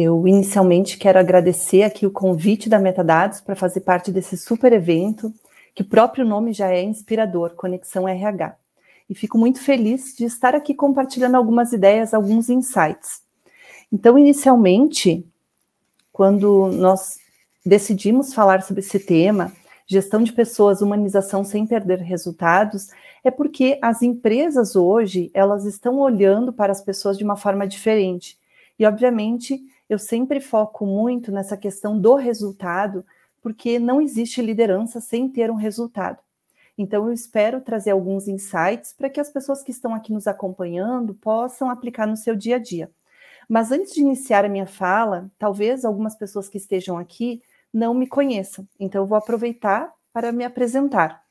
Eu inicialmente quero agradecer aqui o convite da Metadados para fazer parte desse super evento, que o próprio nome já é inspirador, Conexão RH. E fico muito feliz de estar aqui compartilhando algumas ideias, alguns insights. Então, inicialmente, quando nós decidimos falar sobre esse tema, gestão de pessoas, humanização sem perder resultados, é porque as empresas hoje, elas estão olhando para as pessoas de uma forma diferente. E, obviamente, eu sempre foco muito nessa questão do resultado, porque não existe liderança sem ter um resultado. Então, eu espero trazer alguns insights para que as pessoas que estão aqui nos acompanhando possam aplicar no seu dia a dia. Mas antes de iniciar a minha fala, talvez algumas pessoas que estejam aqui não me conheçam. Então, eu vou aproveitar para me apresentar.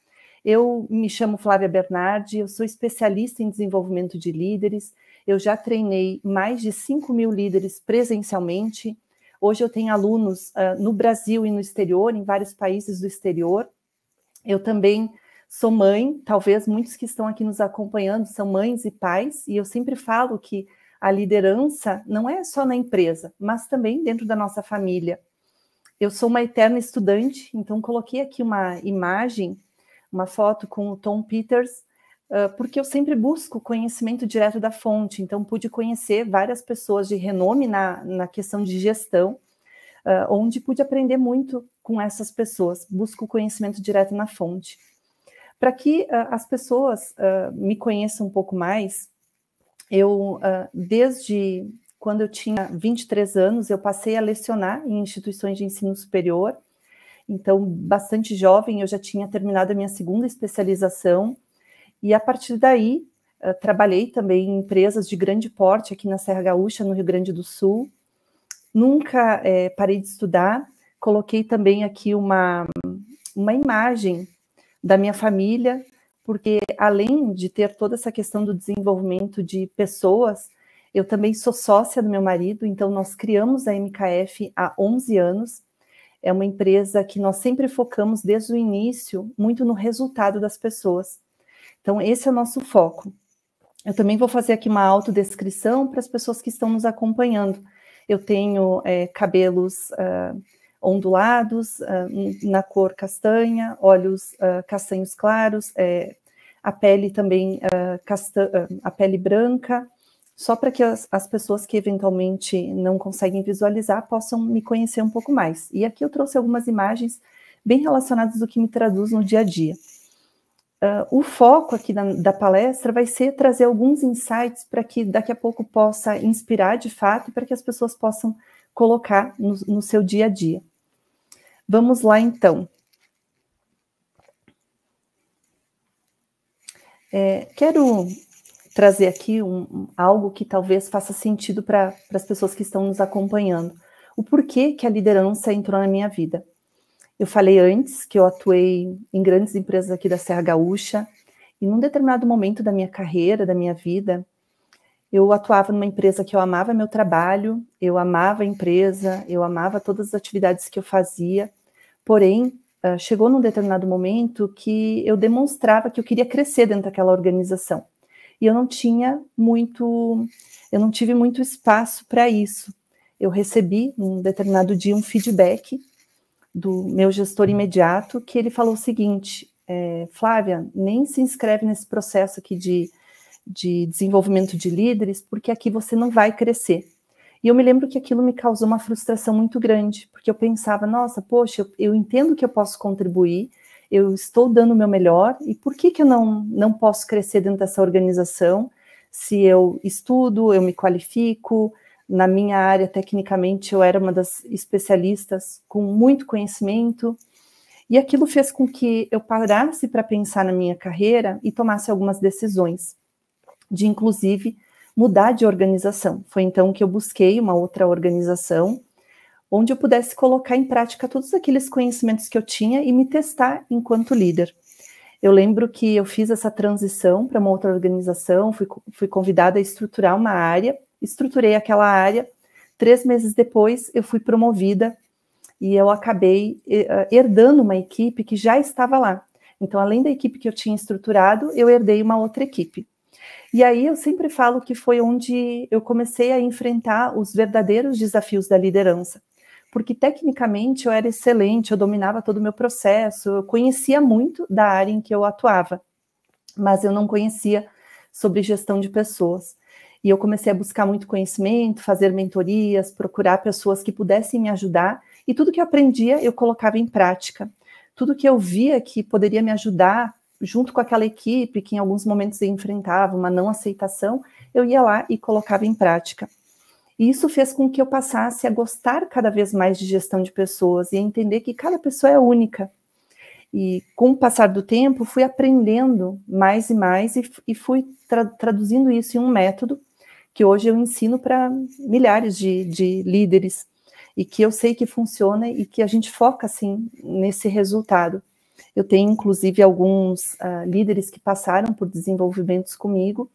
Eu me chamo Flávia Bernardi, eu sou especialista em desenvolvimento de líderes, eu já treinei mais de 5.000 líderes presencialmente. Hoje eu tenho alunos no Brasil e no exterior, em vários países do exterior. Eu também sou mãe, talvez muitos que estão aqui nos acompanhando são mães e pais, e eu sempre falo que a liderança não é só na empresa, mas também dentro da nossa família. Eu sou uma eterna estudante, então coloquei aqui uma imagem, uma foto com o Tom Peters, porque eu sempre busco conhecimento direto da fonte, então pude conhecer várias pessoas de renome na questão de gestão, onde pude aprender muito com essas pessoas, busco conhecimento direto na fonte. Para que as pessoas me conheçam um pouco mais, eu, desde quando eu tinha 23 anos, eu passei a lecionar em instituições de ensino superior. Então, bastante jovem, eu já tinha terminado a minha segunda especialização. E, a partir daí, trabalhei também em empresas de grande porte aqui na Serra Gaúcha, no Rio Grande do Sul. Nunca parei de estudar. Coloquei também aqui uma imagem da minha família, porque além de ter toda essa questão do desenvolvimento de pessoas, eu também sou sócia do meu marido, então nós criamos a MKF há 11 anos, é uma empresa que nós sempre focamos desde o início muito no resultado das pessoas. Então esse é o nosso foco. Eu também vou fazer aqui uma autodescrição para as pessoas que estão nos acompanhando. Eu tenho cabelos ondulados, na cor castanha, olhos castanhos claros, a pele também a pele branca, só para que as pessoas que eventualmente não conseguem visualizar possam me conhecer um pouco mais. E aqui eu trouxe algumas imagens bem relacionadas do que me traduz no dia a dia. O foco aqui da palestra vai ser trazer alguns insights para que daqui a pouco possa inspirar de fato e para que as pessoas possam colocar no seu dia a dia. Vamos lá, então. Quero trazer aqui algo que talvez faça sentido para as pessoas que estão nos acompanhando. O porquê que a liderança entrou na minha vida. Eu falei antes que eu atuei em grandes empresas aqui da Serra Gaúcha, e num determinado momento da minha carreira, da minha vida, eu atuava numa empresa que eu amava meu trabalho, eu amava a empresa, eu amava todas as atividades que eu fazia, porém, chegou num determinado momento que eu demonstrava que eu queria crescer dentro daquela organização. E eu não tive muito espaço para isso. Eu recebi, num determinado dia, um feedback do meu gestor imediato, que ele falou o seguinte: Flávia, nem se inscreve nesse processo aqui de desenvolvimento de líderes, porque aqui você não vai crescer. E eu me lembro que aquilo me causou uma frustração muito grande, porque eu pensava, nossa, poxa, eu entendo que eu posso contribuir, eu estou dando o meu melhor, e por que eu não posso crescer dentro dessa organização, se eu estudo, eu me qualifico, na minha área, tecnicamente, eu era uma das especialistas com muito conhecimento, e aquilo fez com que eu parasse para pensar na minha carreira e tomasse algumas decisões, de inclusive mudar de organização. Foi então que eu busquei uma outra organização, onde eu pudesse colocar em prática todos aqueles conhecimentos que eu tinha e me testar enquanto líder. Eu lembro que eu fiz essa transição para uma outra organização, fui convidada a estruturar uma área, estruturei aquela área, 3 meses depois eu fui promovida e eu acabei herdando uma equipe que já estava lá. Então, além da equipe que eu tinha estruturado, eu herdei uma outra equipe. E aí eu sempre falo que foi onde eu comecei a enfrentar os verdadeiros desafios da liderança, porque tecnicamente eu era excelente, eu dominava todo o meu processo, eu conhecia muito da área em que eu atuava, mas eu não conhecia sobre gestão de pessoas. E eu comecei a buscar muito conhecimento, fazer mentorias, procurar pessoas que pudessem me ajudar, e tudo que eu aprendia eu colocava em prática. Tudo que eu via que poderia me ajudar, junto com aquela equipe que em alguns momentos eu enfrentava uma não aceitação, eu ia lá e colocava em prática. E isso fez com que eu passasse a gostar cada vez mais de gestão de pessoas e a entender que cada pessoa é única. E com o passar do tempo, fui aprendendo mais e mais e fui traduzindo isso em um método que hoje eu ensino para milhares de líderes e que eu sei que funciona e que a gente foca, assim, nesse resultado. Eu tenho, inclusive, alguns líderes que passaram por desenvolvimentos comigo,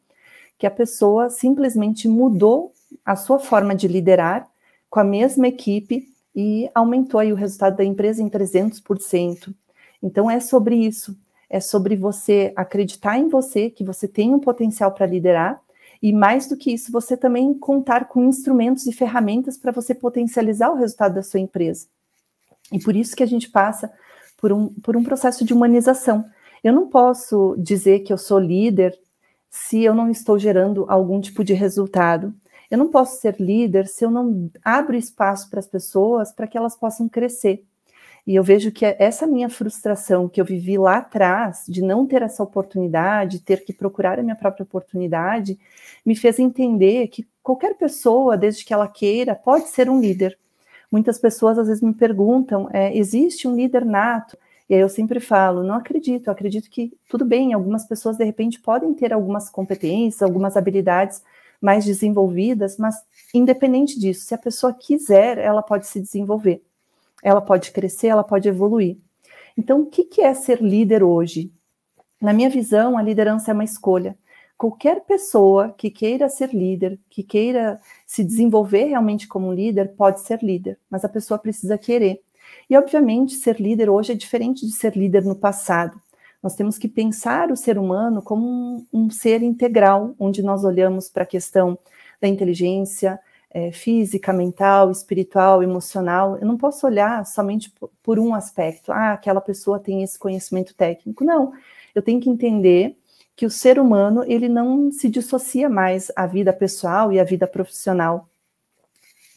que a pessoa simplesmente mudou a sua forma de liderar com a mesma equipe e aumentou aí o resultado da empresa em 300%. Então, é sobre isso, é sobre você acreditar em você, que você tem um potencial para liderar, e mais do que isso, você também contar com instrumentos e ferramentas para você potencializar o resultado da sua empresa. E por isso que a gente passa por um processo de humanização. Eu não posso dizer que eu sou líder se eu não estou gerando algum tipo de resultado. Eu não posso ser líder se eu não abro espaço para as pessoas para que elas possam crescer. E eu vejo que essa minha frustração que eu vivi lá atrás, de não ter essa oportunidade, ter que procurar a minha própria oportunidade, me fez entender que qualquer pessoa, desde que ela queira, pode ser um líder. Muitas pessoas às vezes me perguntam, existe um líder nato? E aí eu sempre falo, não acredito, eu acredito que tudo bem, algumas pessoas de repente podem ter algumas competências, algumas habilidades mais desenvolvidas, mas independente disso, se a pessoa quiser, ela pode se desenvolver. Ela pode crescer, ela pode evoluir. Então, o que é ser líder hoje? Na minha visão, a liderança é uma escolha. Qualquer pessoa que queira ser líder, que queira se desenvolver realmente como líder, pode ser líder, mas a pessoa precisa querer. E, obviamente, ser líder hoje é diferente de ser líder no passado. Nós temos que pensar o ser humano como um ser integral, onde nós olhamos para a questão da inteligência, física, mental, espiritual, emocional. Eu não posso olhar somente por um aspecto. Aquela pessoa tem esse conhecimento técnico. Não, eu tenho que entender que o ser humano, ele não se dissocia mais à vida pessoal e à vida profissional.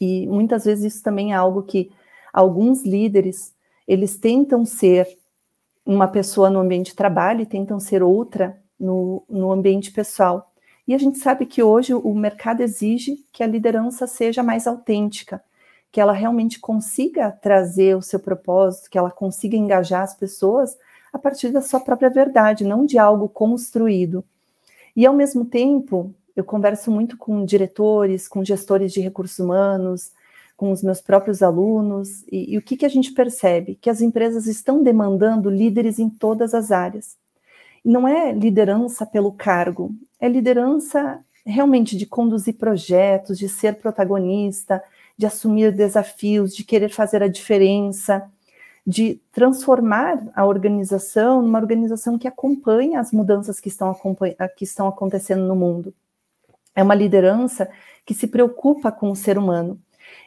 E muitas vezes isso também é algo que alguns líderes, eles tentam ser uma pessoa no ambiente de trabalho e tentam ser outra no ambiente pessoal. E a gente sabe que hoje o mercado exige que a liderança seja mais autêntica, que ela realmente consiga trazer o seu propósito, que ela consiga engajar as pessoas a partir da sua própria verdade, não de algo construído. E, ao mesmo tempo, eu converso muito com diretores, com gestores de recursos humanos, com os meus próprios alunos, e o que a gente percebe? Que as empresas estão demandando líderes em todas as áreas. Não é liderança pelo cargo, é liderança realmente de conduzir projetos, de ser protagonista, de assumir desafios, de querer fazer a diferença, de transformar a organização numa organização que acompanha as mudanças que estão acontecendo no mundo. É uma liderança que se preocupa com o ser humano.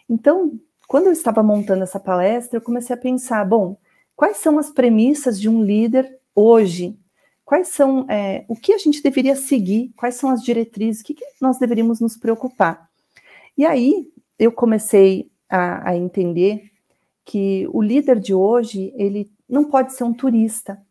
Então, quando eu estava montando essa palestra, eu comecei a pensar, bom, quais são as premissas de um líder hoje? Quais são, o que a gente deveria seguir? Quais são as diretrizes? O que nós deveríamos nos preocupar? E aí, eu comecei a entender que o líder de hoje, ele não pode ser um turista.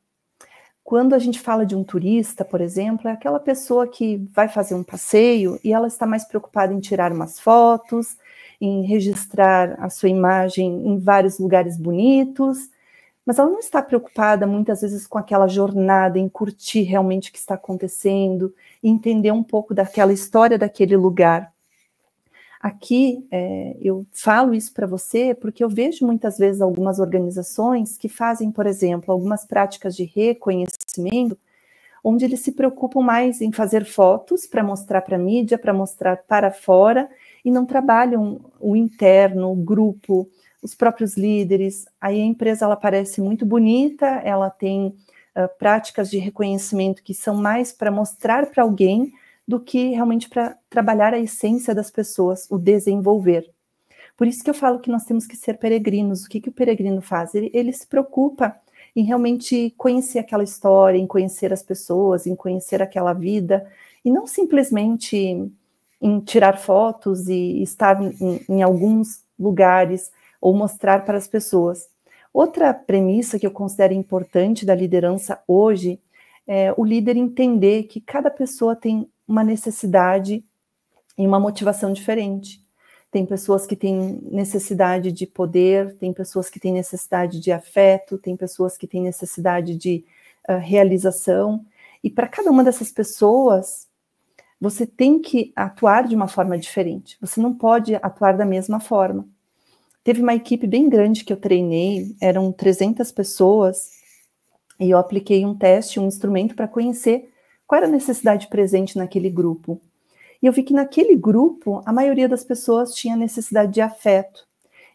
Quando a gente fala de um turista, por exemplo, é aquela pessoa que vai fazer um passeio e ela está mais preocupada em tirar umas fotos, em registrar a sua imagem em vários lugares bonitos, mas ela não está preocupada muitas vezes com aquela jornada, em curtir realmente o que está acontecendo, entender um pouco daquela história daquele lugar. Aqui, eu falo isso para você porque eu vejo muitas vezes algumas organizações que fazem, por exemplo, algumas práticas de reconhecimento, onde eles se preocupam mais em fazer fotos para mostrar para a mídia, para mostrar para fora, e não trabalham o interno, o grupo, os próprios líderes. Aí a empresa ela parece muito bonita, ela tem práticas de reconhecimento que são mais para mostrar para alguém, do que realmente para trabalhar a essência das pessoas, o desenvolver. Por isso que eu falo que nós temos que ser peregrinos. O que o peregrino faz? Ele se preocupa em realmente conhecer aquela história, em conhecer as pessoas, em conhecer aquela vida, e não simplesmente em tirar fotos e estar em alguns lugares ou mostrar para as pessoas. Outra premissa que eu considero importante da liderança hoje é o líder entender que cada pessoa tem uma necessidade e uma motivação diferente. Tem pessoas que têm necessidade de poder, tem pessoas que têm necessidade de afeto, tem pessoas que têm necessidade de realização. E para cada uma dessas pessoas, você tem que atuar de uma forma diferente. Você não pode atuar da mesma forma. Teve uma equipe bem grande que eu treinei, eram 300 pessoas, e eu apliquei um teste, um instrumento para conhecer qual era a necessidade presente naquele grupo. E eu vi que naquele grupo, a maioria das pessoas tinha necessidade de afeto.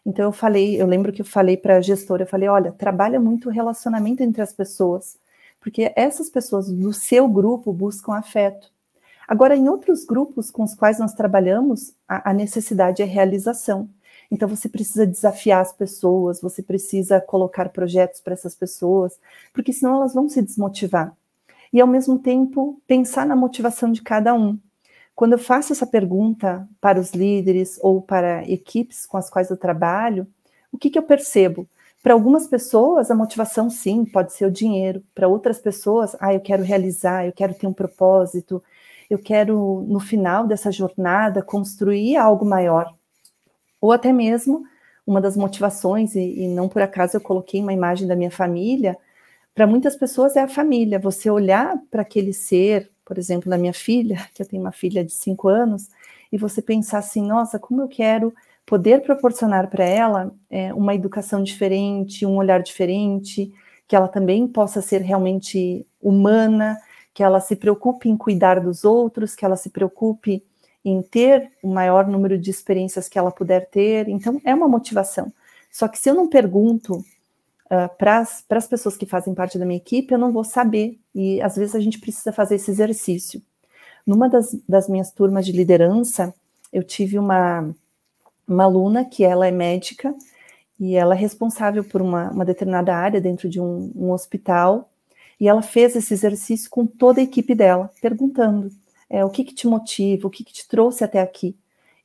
Então eu lembro que eu falei para a gestora, eu falei, olha, trabalha muito o relacionamento entre as pessoas, porque essas pessoas do seu grupo buscam afeto. Agora, em outros grupos com os quais nós trabalhamos, a necessidade é realização. Então, você precisa desafiar as pessoas, você precisa colocar projetos para essas pessoas, porque senão elas vão se desmotivar. E, ao mesmo tempo, pensar na motivação de cada um. Quando eu faço essa pergunta para os líderes ou para equipes com as quais eu trabalho, o que eu percebo? Para algumas pessoas, a motivação, sim, pode ser o dinheiro. Para outras pessoas, eu quero realizar, eu quero ter um propósito, eu quero, no final dessa jornada, construir algo maior. Ou até mesmo, uma das motivações, e não por acaso eu coloquei uma imagem da minha família, para muitas pessoas é a família. Você olhar para aquele ser, por exemplo, na minha filha, que eu tenho uma filha de 5 anos, e você pensar assim, nossa, como eu quero poder proporcionar para ela uma educação diferente, um olhar diferente, que ela também possa ser realmente humana, que ela se preocupe em cuidar dos outros, que ela se preocupe em ter o maior número de experiências que ela puder ter. Então, é uma motivação. Só que se eu não pergunto para as pessoas que fazem parte da minha equipe, eu não vou saber. E, às vezes, a gente precisa fazer esse exercício. Numa das minhas turmas de liderança, eu tive uma aluna que ela é médica e ela é responsável por uma determinada área dentro de um hospital, e ela fez esse exercício com toda a equipe dela, perguntando o que te motiva, o que te trouxe até aqui.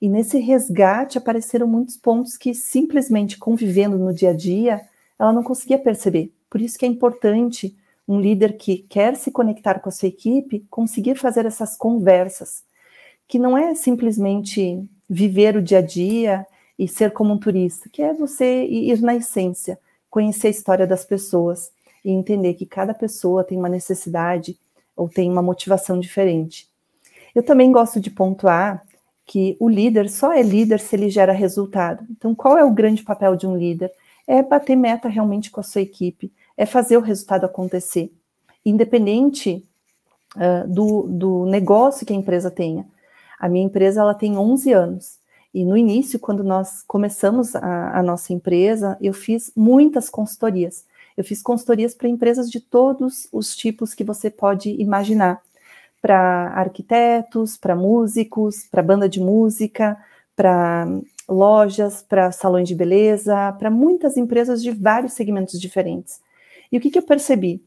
E nesse resgate apareceram muitos pontos que simplesmente convivendo no dia a dia, ela não conseguia perceber. Por isso que é importante um líder que quer se conectar com a sua equipe, conseguir fazer essas conversas, que não é simplesmente viver o dia a dia e ser como um turista, que é você ir na essência, conhecer a história das pessoas e entender que cada pessoa tem uma necessidade ou tem uma motivação diferente. Eu também gosto de pontuar que o líder só é líder se ele gera resultado. Então, qual é o grande papel de um líder? É bater meta realmente com a sua equipe, é fazer o resultado acontecer, independente do negócio que a empresa tenha. A minha empresa ela tem 11 anos, e no início, quando nós começamos a nossa empresa, eu fiz muitas consultorias. Eu fiz consultorias para empresas de todos os tipos que você pode imaginar, para arquitetos, para músicos, para banda de música, para lojas, para salões de beleza, para muitas empresas de vários segmentos diferentes. E o que eu percebi?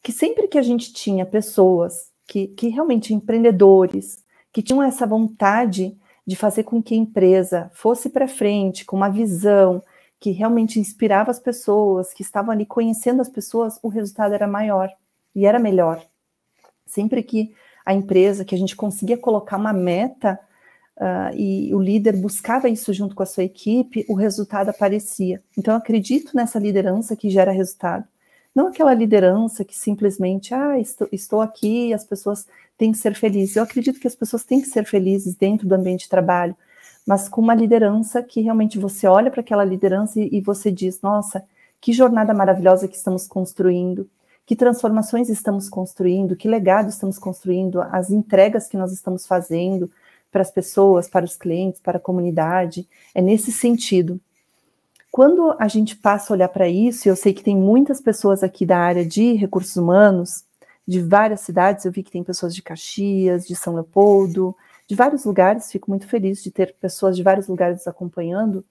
Que sempre que a gente tinha pessoas que realmente empreendedores, que tinham essa vontade de fazer com que a empresa fosse para frente, com uma visão, que realmente inspirava as pessoas, que estavam ali conhecendo as pessoas, o resultado era maior e era melhor. Sempre que a empresa, que a gente conseguia colocar uma meta e o líder buscava isso junto com a sua equipe, o resultado aparecia. Então, eu acredito nessa liderança que gera resultado. Não aquela liderança que simplesmente, estou aqui e as pessoas têm que ser felizes. Eu acredito que as pessoas têm que ser felizes dentro do ambiente de trabalho, mas com uma liderança que realmente você olha para aquela liderança e você diz, nossa, que jornada maravilhosa que estamos construindo, que transformações estamos construindo, que legado estamos construindo, as entregas que nós estamos fazendo para as pessoas, para os clientes, para a comunidade, é nesse sentido. Quando a gente passa a olhar para isso, e eu sei que tem muitas pessoas aqui da área de recursos humanos, de várias cidades. Eu vi que tem pessoas de Caxias, de São Leopoldo, de vários lugares. Fico muito feliz de ter pessoas de vários lugares nos acompanhando.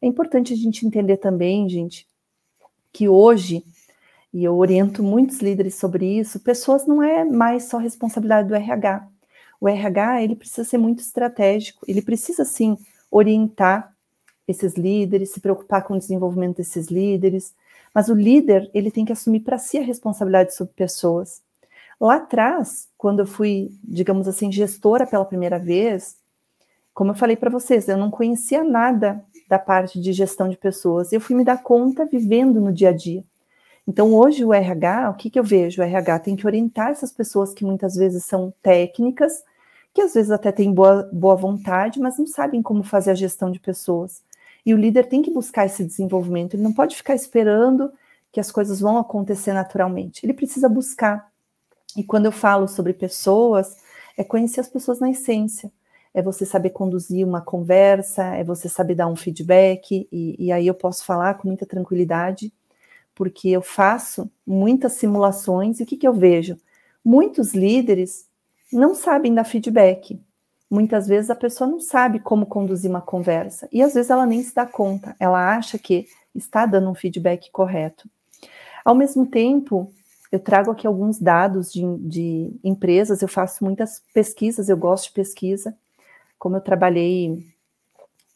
É importante a gente entender também, gente, que hoje, e eu oriento muitos líderes sobre isso, pessoas não é mais só responsabilidade do RH. O RH, ele precisa ser muito estratégico, ele precisa, sim, orientar esses líderes, se preocupar com o desenvolvimento desses líderes, mas o líder, ele tem que assumir para si a responsabilidade sobre pessoas. Lá atrás, quando eu fui, digamos assim, gestora pela primeira vez, como eu falei para vocês, eu não conhecia nada da parte de gestão de pessoas, eu fui me dar conta vivendo no dia a dia. Então, hoje o RH, o que eu vejo? O RH tem que orientar essas pessoas que muitas vezes são técnicas, que às vezes até têm boa vontade, mas não sabem como fazer a gestão de pessoas. E o líder tem que buscar esse desenvolvimento, ele não pode ficar esperando que as coisas vão acontecer naturalmente, ele precisa buscar. E quando eu falo sobre pessoas, é conhecer as pessoas na essência, é você saber conduzir uma conversa, é você saber dar um feedback, e aí eu posso falar com muita tranquilidade, porque eu faço muitas simulações, e o que eu vejo? Muitos líderes não sabem dar feedback. Muitas vezes a pessoa não sabe como conduzir uma conversa, e às vezes ela nem se dá conta, ela acha que está dando um feedback correto. Ao mesmo tempo, eu trago aqui alguns dados de empresas, eu faço muitas pesquisas, eu gosto de pesquisa, como eu trabalhei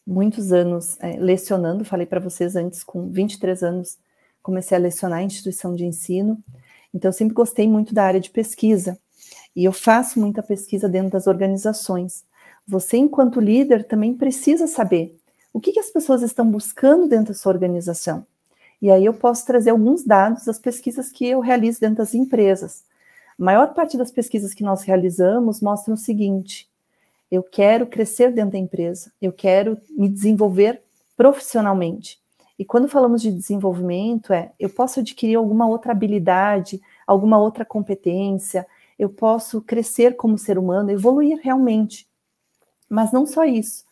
muitos anos lecionando, falei para vocês antes, com 23 anos, comecei a lecionar em instituição de ensino, então eu sempre gostei muito da área de pesquisa, e eu faço muita pesquisa dentro das organizações. Você, enquanto líder, também precisa saber o que as pessoas estão buscando dentro da sua organização. E aí eu posso trazer alguns dados das pesquisas que eu realizo dentro das empresas. A maior parte das pesquisas que nós realizamos mostram o seguinte: eu quero crescer dentro da empresa, eu quero me desenvolver profissionalmente. E quando falamos de desenvolvimento, eu posso adquirir alguma outra habilidade, alguma outra competência, eu posso crescer como ser humano, evoluir realmente. Mas não só isso.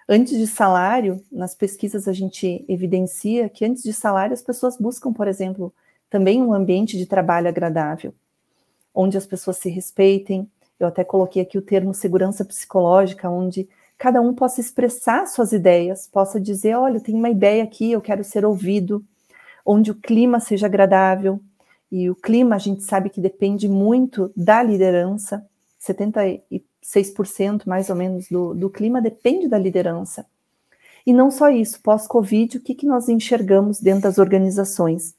Antes de salário, nas pesquisas a gente evidencia que antes de salário as pessoas buscam, por exemplo, também um ambiente de trabalho agradável, onde as pessoas se respeitem. Eu até coloquei aqui o termo segurança psicológica, onde cada um possa expressar suas ideias, possa dizer, olha, eu tenho uma ideia aqui, eu quero ser ouvido, onde o clima seja agradável. E o clima, a gente sabe que depende muito da liderança, 76% mais ou menos do clima depende da liderança. E não só isso, pós-Covid, o que nós enxergamos dentro das organizações?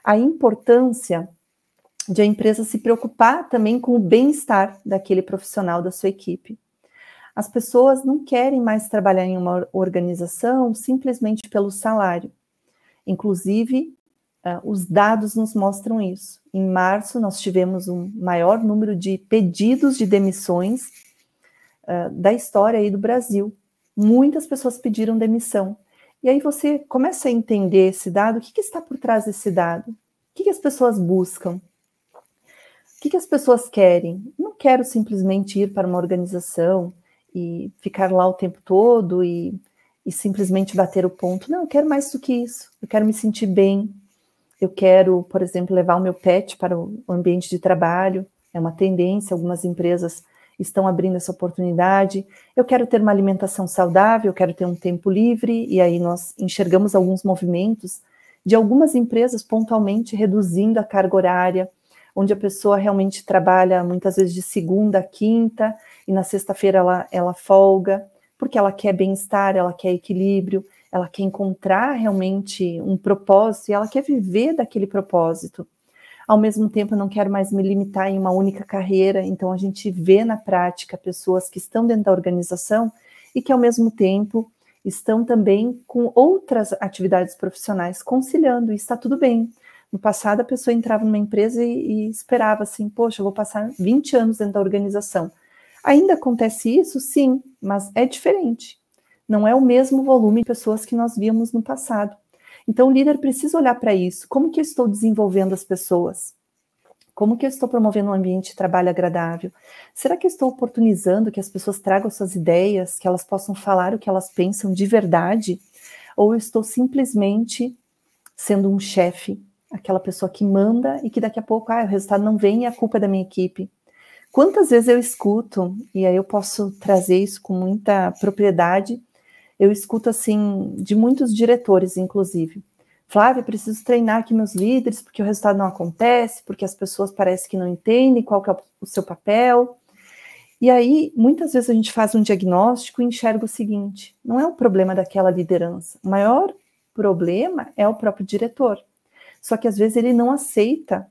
A importância de a empresa se preocupar também com o bem-estar daquele profissional, da sua equipe. As pessoas não querem mais trabalhar em uma organização simplesmente pelo salário. Inclusive, os dados nos mostram isso. Em março, nós tivemos um maior número de pedidos de demissões da história aí do Brasil. Muitas pessoas pediram demissão. E aí você começa a entender esse dado, o que está por trás desse dado? O que as pessoas buscam? O que as pessoas querem? Não quero simplesmente ir para uma organização e ficar lá o tempo todo e simplesmente bater o ponto. Não, eu quero mais do que isso. Eu quero me sentir bem. Eu quero, por exemplo, levar o meu pet para o ambiente de trabalho. É uma tendência, algumas empresas estão abrindo essa oportunidade. Eu quero ter uma alimentação saudável, eu quero ter um tempo livre, e aí nós enxergamos alguns movimentos de algumas empresas pontualmente reduzindo a carga horária, onde a pessoa realmente trabalha muitas vezes de segunda a quinta, e na sexta-feira ela folga, porque ela quer bem-estar, ela quer equilíbrio, ela quer encontrar realmente um propósito, e ela quer viver daquele propósito. Ao mesmo tempo, eu não quero mais me limitar em uma única carreira, então a gente vê na prática pessoas que estão dentro da organização e que, ao mesmo tempo, estão também com outras atividades profissionais, conciliando, e está tudo bem. No passado, a pessoa entrava numa empresa e esperava assim, poxa, eu vou passar 20 anos dentro da organização. Ainda acontece isso? Sim, mas é diferente. Não é o mesmo volume de pessoas que nós víamos no passado. Então, o líder precisa olhar para isso. Como que eu estou desenvolvendo as pessoas? Como que eu estou promovendo um ambiente de trabalho agradável? Será que eu estou oportunizando que as pessoas tragam suas ideias, que elas possam falar o que elas pensam de verdade? Ou eu estou simplesmente sendo um chefe aquela pessoa que manda e que daqui a pouco o resultado não vem e a culpa é da minha equipe. Quantas vezes eu escuto, e aí eu posso trazer isso com muita propriedade, eu escuto assim, de muitos diretores, inclusive. Flávia, preciso treinar aqui meus líderes, porque o resultado não acontece, porque as pessoas parecem que não entendem qual que é o seu papel. E aí, muitas vezes a gente faz um diagnóstico e enxerga o seguinte, não é o problema daquela liderança, o maior problema é o próprio diretor. Só que às vezes ele não aceita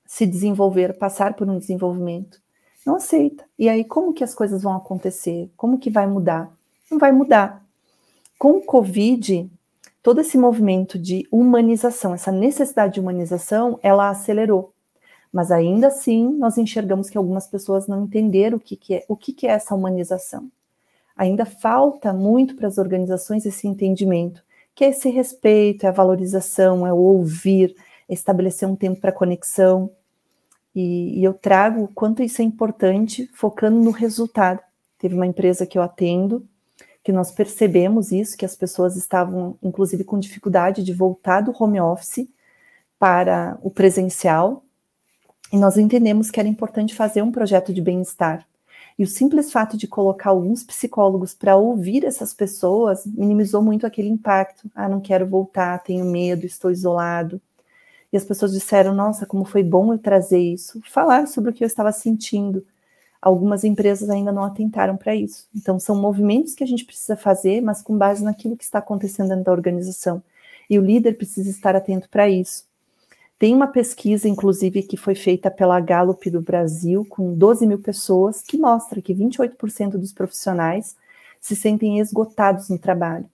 se desenvolver, passar por um desenvolvimento. Não aceita. E aí, como que as coisas vão acontecer? Como que vai mudar? Não vai mudar. Com o Covid, todo esse movimento de humanização, essa necessidade de humanização, ela acelerou. Mas ainda assim, nós enxergamos que algumas pessoas não entenderam o que é essa humanização. Ainda falta muito para as organizações esse entendimento, que é esse respeito, é a valorização, é o ouvir, é estabelecer um tempo para conexão. E eu trago o quanto isso é importante, focando no resultado. Teve uma empresa que eu atendo, que nós percebemos isso, que as pessoas estavam, inclusive, com dificuldade de voltar do home office para o presencial, e nós entendemos que era importante fazer um projeto de bem-estar. E o simples fato de colocar alguns psicólogos para ouvir essas pessoas minimizou muito aquele impacto. Ah, não quero voltar, tenho medo, estou isolado. E as pessoas disseram, nossa, como foi bom eu trazer isso, falar sobre o que eu estava sentindo. Algumas empresas ainda não atentaram para isso. Então, são movimentos que a gente precisa fazer, mas com base naquilo que está acontecendo dentro da organização. E o líder precisa estar atento para isso. Tem uma pesquisa, inclusive, que foi feita pela Gallup do Brasil, com 12 mil pessoas, que mostra que 28% dos profissionais se sentem esgotados no trabalho.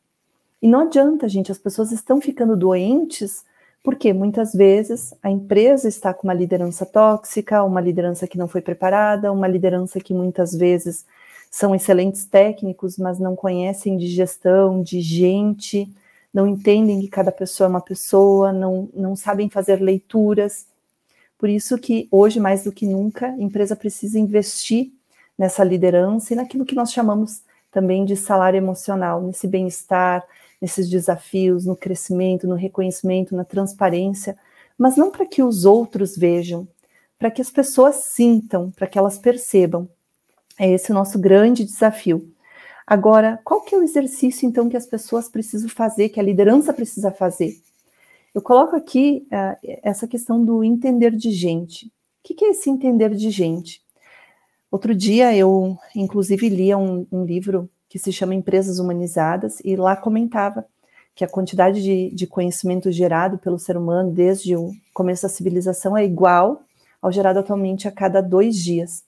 E não adianta, gente, as pessoas estão ficando doentes porque muitas vezes a empresa está com uma liderança tóxica, uma liderança que não foi preparada, uma liderança que muitas vezes são excelentes técnicos, mas não conhecem de gestão, de gente, não entendem que cada pessoa é uma pessoa, não sabem fazer leituras. Por isso que hoje, mais do que nunca, a empresa precisa investir nessa liderança e naquilo que nós chamamos também de salário emocional, nesse bem-estar, nesses desafios, no crescimento, no reconhecimento, na transparência, mas não para que os outros vejam, para que as pessoas sintam, para que elas percebam. É esse o nosso grande desafio. Agora, qual que é o exercício, então, que as pessoas precisam fazer, que a liderança precisa fazer? Eu coloco aqui essa questão do entender de gente. O que é esse entender de gente? Outro dia eu, inclusive, lia um livro que se chama Empresas Humanizadas, e lá comentava que a quantidade de conhecimento gerado pelo ser humano desde o começo da civilização é igual ao gerado atualmente a cada 2 dias.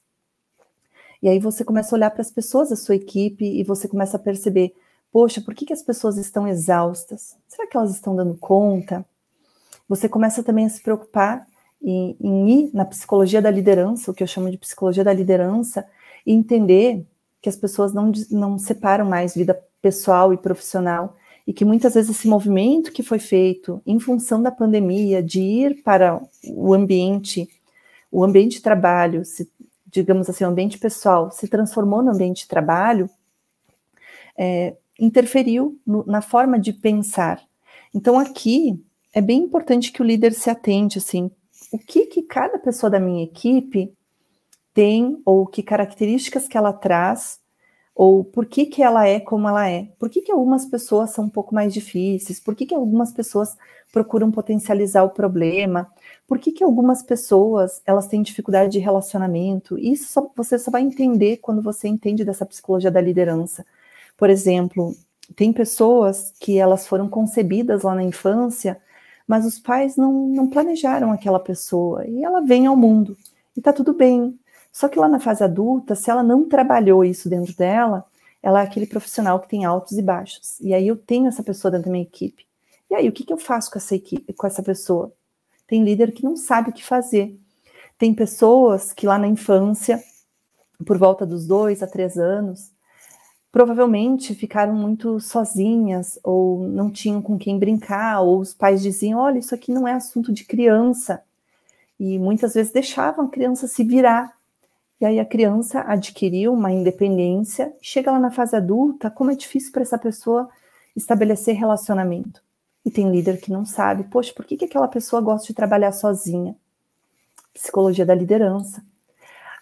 E aí você começa a olhar para as pessoas da sua equipe e você começa a perceber, poxa, por que as pessoas estão exaustas? Será que elas estão dando conta? Você começa também a se preocupar em ir na psicologia da liderança, o que eu chamo de psicologia da liderança, e entender que as pessoas não separam mais vida pessoal e profissional, e que muitas vezes esse movimento que foi feito em função da pandemia, de ir para o ambiente de trabalho, digamos assim, o ambiente pessoal, se transformou no ambiente de trabalho, interferiu na forma de pensar. Então aqui é bem importante que o líder se atente, assim, o que cada pessoa da minha equipe tem, ou que características que ela traz, ou por que ela é como ela é. Por que algumas pessoas são um pouco mais difíceis? Por que algumas pessoas procuram potencializar o problema? Por que algumas pessoas elas têm dificuldade de relacionamento? Isso você só vai entender quando você entende dessa psicologia da liderança. Por exemplo, tem pessoas que elas foram concebidas lá na infância, mas os pais não planejaram aquela pessoa, e ela vem ao mundo, e tá tudo bem. Só que lá na fase adulta, se ela não trabalhou isso dentro dela, ela é aquele profissional que tem altos e baixos. E aí eu tenho essa pessoa dentro da minha equipe. E aí, o que eu faço com essa equipe, com essa pessoa? Tem líder que não sabe o que fazer. Tem pessoas que lá na infância, por volta dos 2 a 3 anos, provavelmente ficaram muito sozinhas, ou não tinham com quem brincar, ou os pais diziam, olha, isso aqui não é assunto de criança. E muitas vezes deixavam a criança se virar. E aí a criança adquiriu uma independência, chega lá na fase adulta, como é difícil para essa pessoa estabelecer relacionamento. E tem líder que não sabe, poxa, por que aquela pessoa gosta de trabalhar sozinha? Psicologia da liderança.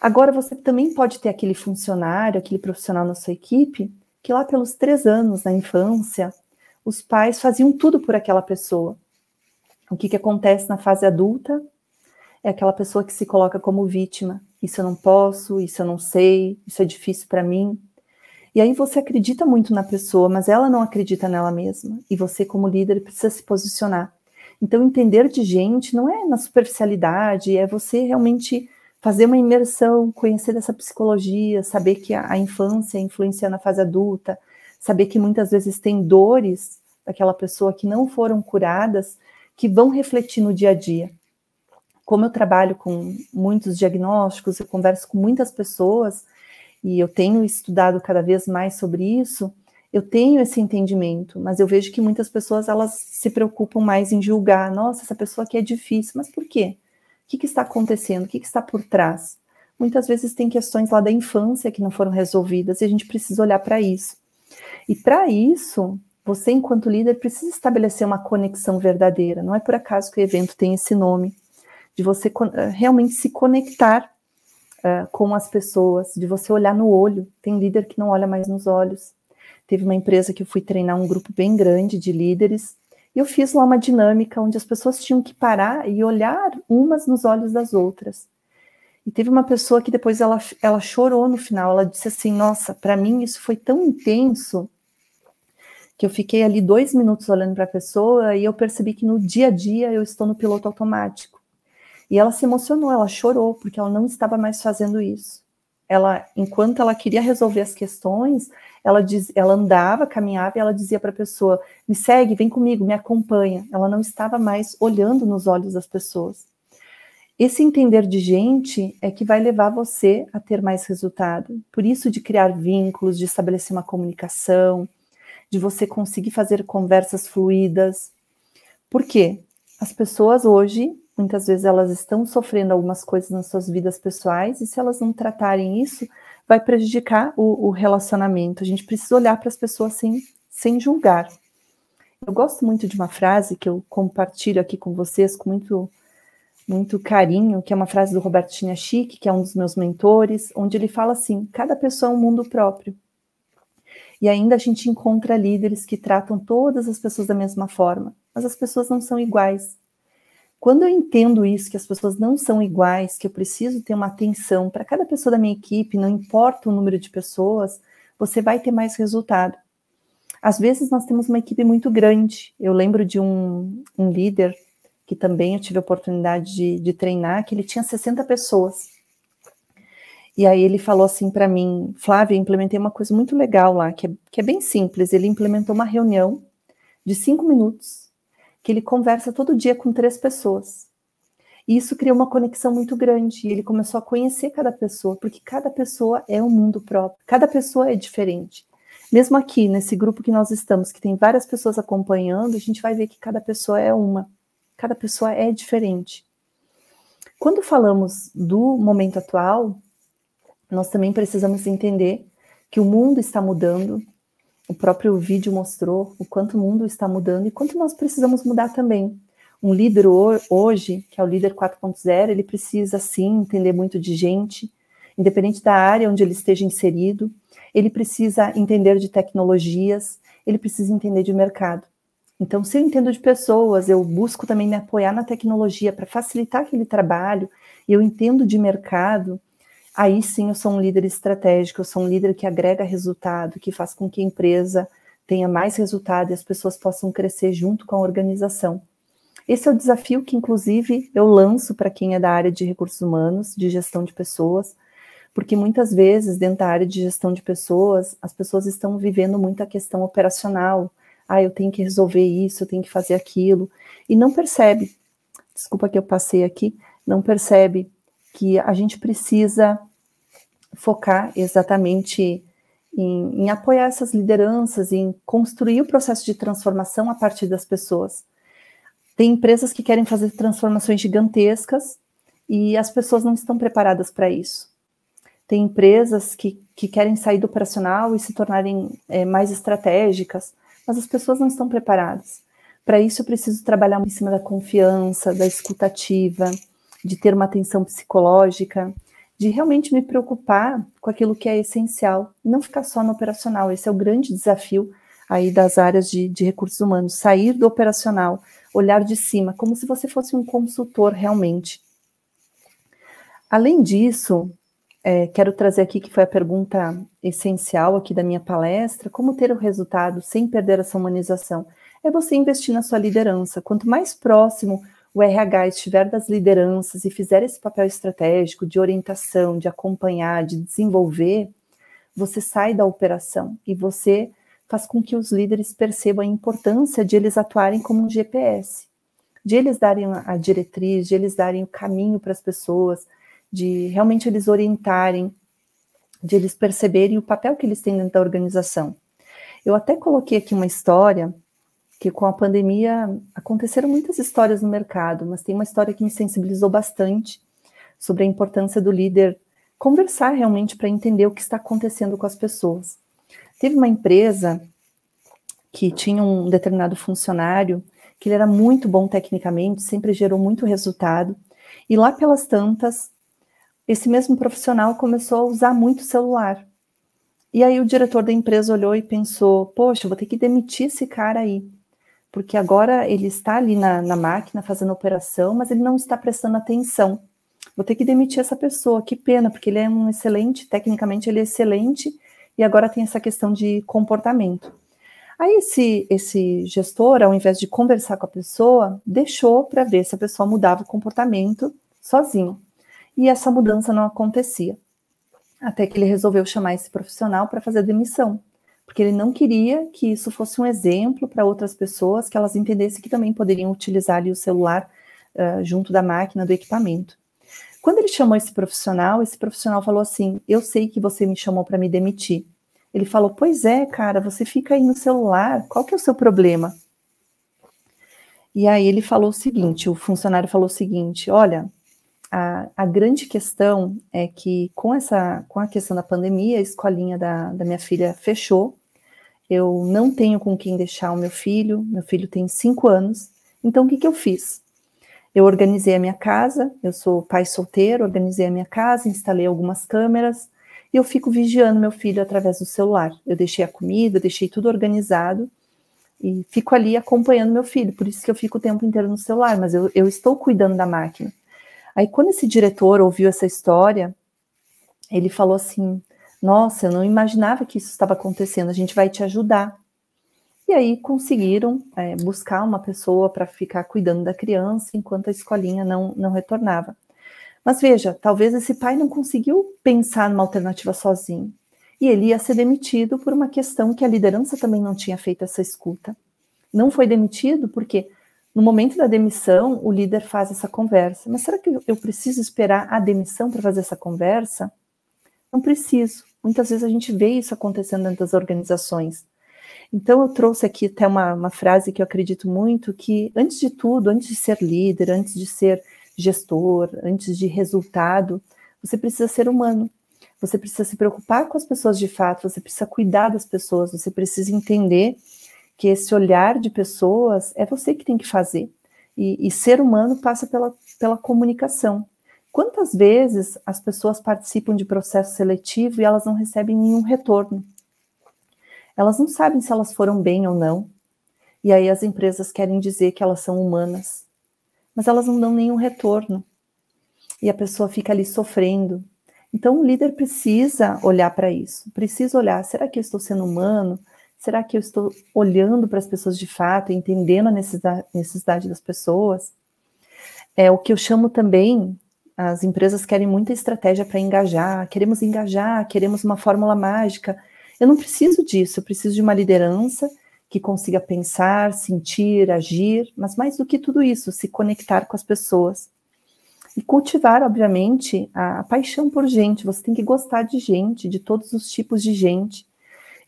Agora, você também pode ter aquele funcionário, aquele profissional na sua equipe, que lá pelos 3 anos, na infância, os pais faziam tudo por aquela pessoa. O que acontece na fase adulta é aquela pessoa que se coloca como vítima. Isso eu não posso, isso eu não sei, isso é difícil para mim. E aí você acredita muito na pessoa, mas ela não acredita nela mesma. E você, como líder, precisa se posicionar. Então, entender de gente não é na superficialidade, é você realmente fazer uma imersão, conhecer dessa psicologia, saber que a infância influencia na fase adulta, saber que muitas vezes tem dores daquela pessoa que não foram curadas, que vão refletir no dia a dia. Como eu trabalho com muitos diagnósticos, eu converso com muitas pessoas, e eu tenho estudado cada vez mais sobre isso, eu tenho esse entendimento, mas eu vejo que muitas pessoas, elas se preocupam mais em julgar. Nossa, essa pessoa aqui é difícil, mas por quê? O que está acontecendo? O que está por trás? Muitas vezes tem questões lá da infância que não foram resolvidas, e a gente precisa olhar para isso. E para isso, você, enquanto líder, precisa estabelecer uma conexão verdadeira. Não é por acaso que o evento tem esse nome, de você realmente se conectar com as pessoas, de você olhar no olho. Tem líder que não olha mais nos olhos. Teve uma empresa que eu fui treinar um grupo bem grande de líderes, e eu fiz lá uma dinâmica onde as pessoas tinham que parar e olhar umas nos olhos das outras. E teve uma pessoa que depois ela chorou no final, ela disse assim, nossa, para mim isso foi tão intenso, que eu fiquei ali 2 minutos olhando para a pessoa, e eu percebi que no dia a dia eu estou no piloto automático. E ela se emocionou, ela chorou, porque ela não estava mais fazendo isso. Enquanto ela queria resolver as questões, ela andava, caminhava, e ela dizia para a pessoa, me segue, vem comigo, me acompanha. Ela não estava mais olhando nos olhos das pessoas. Esse entender de gente é que vai levar você a ter mais resultado. Por isso, de criar vínculos, de estabelecer uma comunicação, de você conseguir fazer conversas fluídas. Por quê? As pessoas hoje, muitas vezes, elas estão sofrendo algumas coisas nas suas vidas pessoais, e se elas não tratarem isso, vai prejudicar o relacionamento. A gente precisa olhar para as pessoas sem julgar. Eu gosto muito de uma frase que eu compartilho aqui com vocês com muito carinho, que é uma frase do Roberto Chiniachik, que é um dos meus mentores, onde ele fala assim, cada pessoa é um mundo próprio. E ainda a gente encontra líderes que tratam todas as pessoas da mesma forma, mas as pessoas não são iguais. Quando eu entendo isso, que as pessoas não são iguais, que eu preciso ter uma atenção para cada pessoa da minha equipe, não importa o número de pessoas, você vai ter mais resultado. Às vezes nós temos uma equipe muito grande. Eu lembro de um líder que também eu tive a oportunidade de treinar, que ele tinha 60 pessoas. E aí ele falou assim para mim, Flávia, eu implementei uma coisa muito legal lá, que é bem simples. Ele implementou uma reunião de 5 minutos, que ele conversa todo dia com 3 pessoas. E isso criou uma conexão muito grande. E ele começou a conhecer cada pessoa, porque cada pessoa é um mundo próprio. Cada pessoa é diferente. Mesmo aqui, nesse grupo que nós estamos, que tem várias pessoas acompanhando, a gente vai ver que cada pessoa é uma. Cada pessoa é diferente. Quando falamos do momento atual, nós também precisamos entender que o mundo está mudando. O próprio vídeo mostrou o quanto o mundo está mudando e quanto nós precisamos mudar também. Um líder hoje, que é o líder 4.0, ele precisa sim entender muito de gente, independente da área onde ele esteja inserido, ele precisa entender de tecnologias, ele precisa entender de mercado. Então, se eu entendo de pessoas, eu busco também me apoiar na tecnologia para facilitar aquele trabalho, e eu entendo de mercado, aí sim eu sou um líder estratégico, eu sou um líder que agrega resultado, que faz com que a empresa tenha mais resultado e as pessoas possam crescer junto com a organização. Esse é o desafio que, inclusive, eu lanço para quem é da área de recursos humanos, de gestão de pessoas, porque muitas vezes, dentro da área de gestão de pessoas, as pessoas estão vivendo muito a questão operacional. Eu tenho que resolver isso, eu tenho que fazer aquilo, e não percebe, desculpa que eu passei aqui, não percebe que a gente precisa focar exatamente em apoiar essas lideranças, em construir o processo de transformação a partir das pessoas. Tem empresas que querem fazer transformações gigantescas e as pessoas não estão preparadas para isso. Tem empresas que querem sair do operacional e se tornarem mais estratégicas, mas as pessoas não estão preparadas. Para isso eu preciso trabalhar em cima da confiança, da escutativa, de ter uma atenção psicológica, de realmente me preocupar com aquilo que é essencial, não ficar só no operacional. Esse é o grande desafio aí das áreas de recursos humanos, sair do operacional, olhar de cima, como se você fosse um consultor realmente. Além disso, quero trazer aqui, que foi a pergunta essencial aqui da minha palestra, como ter o resultado sem perder essa humanização? É você investir na sua liderança. Quanto mais próximo o RH estiver das lideranças e fizer esse papel estratégico de orientação, de acompanhar, de desenvolver, você sai da operação e você faz com que os líderes percebam a importância de eles atuarem como um GPS, de eles darem a diretriz, de eles darem o caminho para as pessoas, de realmente eles orientarem, de eles perceberem o papel que eles têm dentro da organização. Eu até coloquei aqui uma história que com a pandemia aconteceram muitas histórias no mercado, mas tem uma história que me sensibilizou bastante sobre a importância do líder conversar realmente para entender o que está acontecendo com as pessoas. Teve uma empresa que tinha um determinado funcionário que ele era muito bom tecnicamente, sempre gerou muito resultado, e lá pelas tantas, esse mesmo profissional começou a usar muito celular. E aí o diretor da empresa olhou e pensou, poxa, vou ter que demitir esse cara aí, porque agora ele está ali na máquina fazendo operação, mas ele não está prestando atenção. Vou ter que demitir essa pessoa, que pena, porque ele é um excelente, tecnicamente ele é excelente, e agora tem essa questão de comportamento. Aí esse gestor, ao invés de conversar com a pessoa, deixou para ver se a pessoa mudava o comportamento sozinho. E essa mudança não acontecia. Até que ele resolveu chamar esse profissional para fazer a demissão, porque ele não queria que isso fosse um exemplo para outras pessoas, que elas entendessem que também poderiam utilizar ali o celular junto da máquina, do equipamento. Quando ele chamou esse profissional falou assim, eu sei que você me chamou para me demitir. Ele falou, pois é, cara, você fica aí no celular, qual que é o seu problema? E aí ele falou o seguinte, o funcionário falou o seguinte, olha, a grande questão é que com a questão da pandemia, a escolinha da minha filha fechou, eu não tenho com quem deixar o meu filho tem 5 anos, então o que eu fiz? Eu organizei a minha casa, eu sou pai solteiro, organizei a minha casa, instalei algumas câmeras, e eu fico vigiando meu filho através do celular. Eu deixei a comida, deixei tudo organizado, e fico ali acompanhando meu filho, por isso que eu fico o tempo inteiro no celular, mas eu estou cuidando da máquina. Aí quando esse diretor ouviu essa história, ele falou assim, nossa, eu não imaginava que isso estava acontecendo, a gente vai te ajudar. E aí conseguiram buscar uma pessoa para ficar cuidando da criança, enquanto a escolinha não retornava. Mas veja, talvez esse pai não conseguiu pensar numa alternativa sozinho. E ele ia ser demitido por uma questão que a liderança também não tinha feito essa escuta. Não foi demitido porque no momento da demissão, o líder faz essa conversa. Mas será que eu preciso esperar a demissão para fazer essa conversa? Não preciso. Muitas vezes a gente vê isso acontecendo dentro das organizações. Então eu trouxe aqui até uma frase que eu acredito muito, que antes de tudo, antes de ser líder, antes de ser gestor, antes de resultado, você precisa ser humano. Você precisa se preocupar com as pessoas de fato, você precisa cuidar das pessoas, você precisa entender que esse olhar de pessoas é você que tem que fazer. E ser humano passa pela comunicação. Quantas vezes as pessoas participam de processo seletivo e elas não recebem nenhum retorno? Elas não sabem se elas foram bem ou não. E aí as empresas querem dizer que elas são humanas, mas elas não dão nenhum retorno. E a pessoa fica ali sofrendo. Então o líder precisa olhar para isso, precisa olhar, será que eu estou sendo humano? Será que eu estou olhando para as pessoas de fato, entendendo a necessidade das pessoas? É o que eu chamo também, as empresas querem muita estratégia para engajar, queremos uma fórmula mágica. Eu não preciso disso, eu preciso de uma liderança que consiga pensar, sentir, agir, mas mais do que tudo isso, se conectar com as pessoas. E cultivar, obviamente, a paixão por gente. Você tem que gostar de gente, de todos os tipos de gente.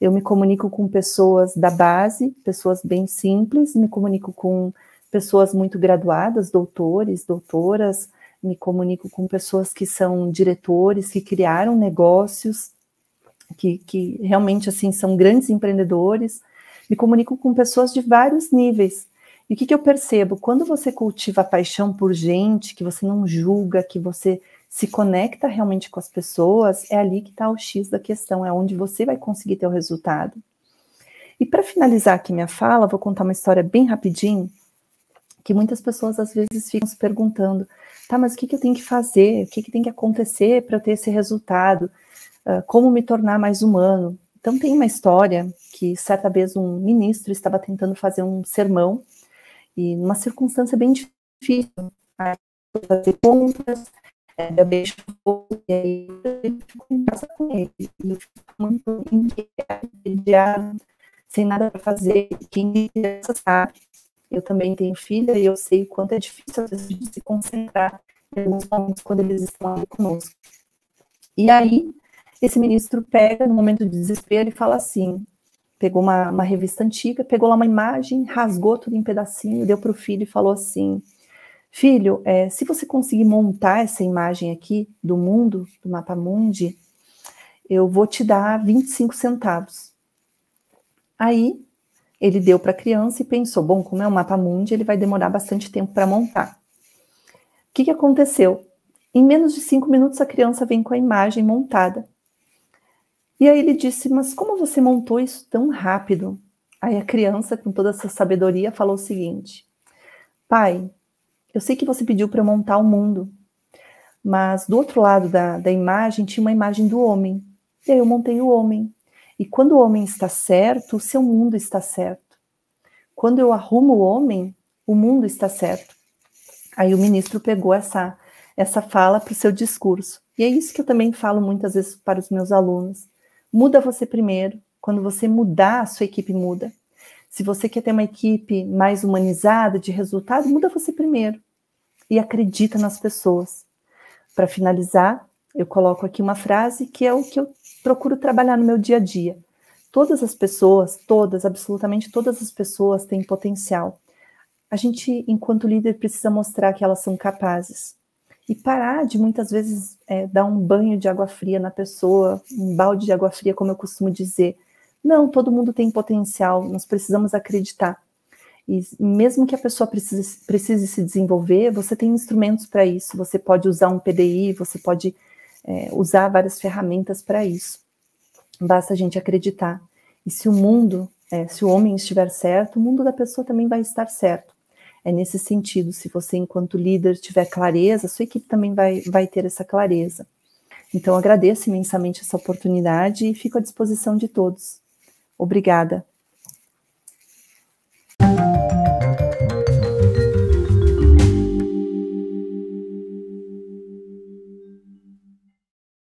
Eu me comunico com pessoas da base, pessoas bem simples, me comunico com pessoas muito graduadas, doutores, doutoras, me comunico com pessoas que são diretores, que criaram negócios, que realmente assim são grandes empreendedores, me comunico com pessoas de vários níveis. E o que eu percebo? Quando você cultiva a paixão por gente, que você não julga, que você se conecta realmente com as pessoas, é ali que está o X da questão, é onde você vai conseguir ter o resultado. E para finalizar aqui minha fala, vou contar uma história bem rapidinho, que muitas pessoas às vezes ficam se perguntando, tá, mas o que eu tenho que fazer? O que tem que acontecer para eu ter esse resultado? Como me tornar mais humano? Então tem uma história que certa vez um ministro estava tentando fazer um sermão, e numa circunstância bem difícil, fazer compras, beijo, e aí eu fico em casa com ele, e eu fico muito entediada, sem nada para fazer, quem criança sabe, eu também tenho filha e eu sei o quanto é difícil às vezes de se concentrar em alguns momentos quando eles estão ali conosco. E aí, esse ministro pega, no momento de desespero, e fala assim, pegou uma revista antiga, pegou lá uma imagem, rasgou tudo em pedacinho, deu para o filho e falou assim, filho, se você conseguir montar essa imagem aqui do mundo, do mapa mundi, eu vou te dar 25 centavos. Aí, ele deu para a criança e pensou, bom, como é um mapa mundi, ele vai demorar bastante tempo para montar. O que aconteceu? Em menos de 5 minutos, a criança vem com a imagem montada. E aí ele disse, mas como você montou isso tão rápido? Aí a criança, com toda essa sabedoria, falou o seguinte, pai, eu sei que você pediu para eu montar o mundo, mas do outro lado da imagem tinha uma imagem do homem. E aí eu montei o homem. E quando o homem está certo, o seu mundo está certo. Quando eu arrumo o homem, o mundo está certo. Aí o ministro pegou essa fala para o seu discurso. E é isso que eu também falo muitas vezes para os meus alunos. Muda você primeiro. Quando você mudar, a sua equipe muda. Se você quer ter uma equipe mais humanizada, de resultado, muda você primeiro. E acredita nas pessoas. Para finalizar, eu coloco aqui uma frase que é o que eu procuro trabalhar no meu dia a dia. Todas as pessoas, absolutamente todas as pessoas têm potencial. A gente, enquanto líder, precisa mostrar que elas são capazes. E parar de, muitas vezes, dar um banho de água fria na pessoa, um balde de água fria, como eu costumo dizer. Não, todo mundo tem potencial, nós precisamos acreditar. E mesmo que a pessoa precise se desenvolver, você tem instrumentos para isso. Você pode usar um PDI, você pode usar várias ferramentas para isso. Basta a gente acreditar. E se o mundo, se o homem estiver certo, o mundo da pessoa também vai estar certo. É nesse sentido, se você, enquanto líder, tiver clareza, sua equipe também vai ter essa clareza. Então, agradeço imensamente essa oportunidade e fico à disposição de todos. Obrigada.